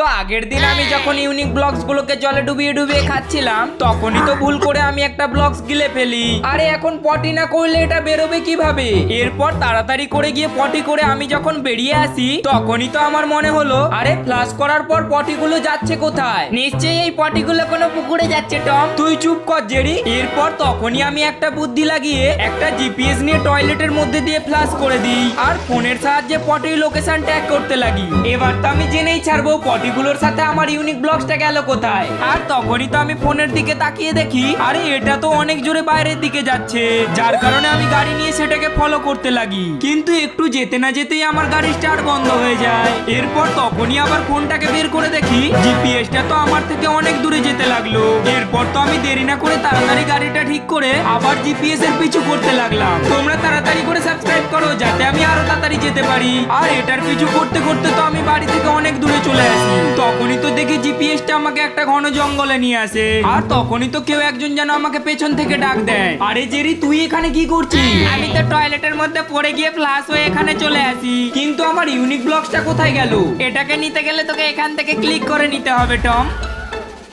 তো আগের দিন আমি যখন ইউনিক ব্লকস গুলোকে জলে ডুবিয়ে ডুবিয়ে খাচ্ছিলাম, তখনই তো ভুল করে আমি একটা ব্লকস গিলে ফেলি। আরে এখন পটি না করলে এটা বেরোবে কিভাবে? এরপর তাড়াতাড়ি করে গিয়ে পটি করে আমি যখন বেরিয়ে আসি, তখনই তো আমার মনে হলো, আরে ফ্লাশ করার পর পটিগুলো যাচ্ছে কোথায়? নিশ্চয়ই এই পটিগুলো কোনো পুকুরে যাচ্ছে। টম তুই চুপ কর জেরি। এরপর তখনই আমি একটা বুদ্ধি লাগিয়ে একটা জিপিএস নিয়ে টয়লেটের মধ্যে দিয়ে ফ্লাশ করে দিই আর ফোনের সাহায্যে পটির লোকেশন ট্র্যাক করতে লাগি। এবার তো আমি জেনেই ছাড়বো পটিগুলোর সাথে আমার ইউনিক ব্লকসটা গেল কোথায়। আর তখনই তো আমি ফোনের দিকে তাকিয়ে দেখি, আরে এটা তো অনেক জোরে বাইরের দিকে যাচ্ছে, যার কারণে আমি গাড়ি নিয়ে সেটাকে ফলো করতে লাগি। কিন্তু একটু যেতে না যেতেই আমার গাড়ি স্টার্ট বন্ধ হয়ে যায়। এরপর তখনই আবার ফোনটাকে বের করে দেখি জিপিএসটা তো আমার থেকে অনেক দূরে যেতে লাগলো। এরপর তো আমি দেরি না করে তাড়াতাড়ি গাড়িটা ঠিক করে আবার জিপিএস এর পিছু করতে লাগলাম। তোমরা তাড়াতাড়ি করে সাবস্ক্রাইব করো যাতে আমি আরো তাড়াতাড়ি যেতে পারি। আর এটার পিছু করতে করতে তো আমি বাড়ি থেকে অনেক দূরে চলে আসি। তখনই তো দেখি জিপিএসটা আমাকে একটা ঘন জঙ্গলে নিয়ে আসে। আর তখনই তো কেউ একজন যেন আমাকে পেছন থেকে ডাক দেয়, আরে জেরি তুই এখানে কি করছিস? আমি তো টয়লেটের মধ্যে পড়ে গিয়ে ফ্লাশ হয়ে এখানে চলে আসি। কিন্তু আমার ইউনিক ব্লকসটা কোথায় গেল? এটাকে নিতে গেলে তোকে এখান থেকে ক্লিক করে নিতে হবে টম।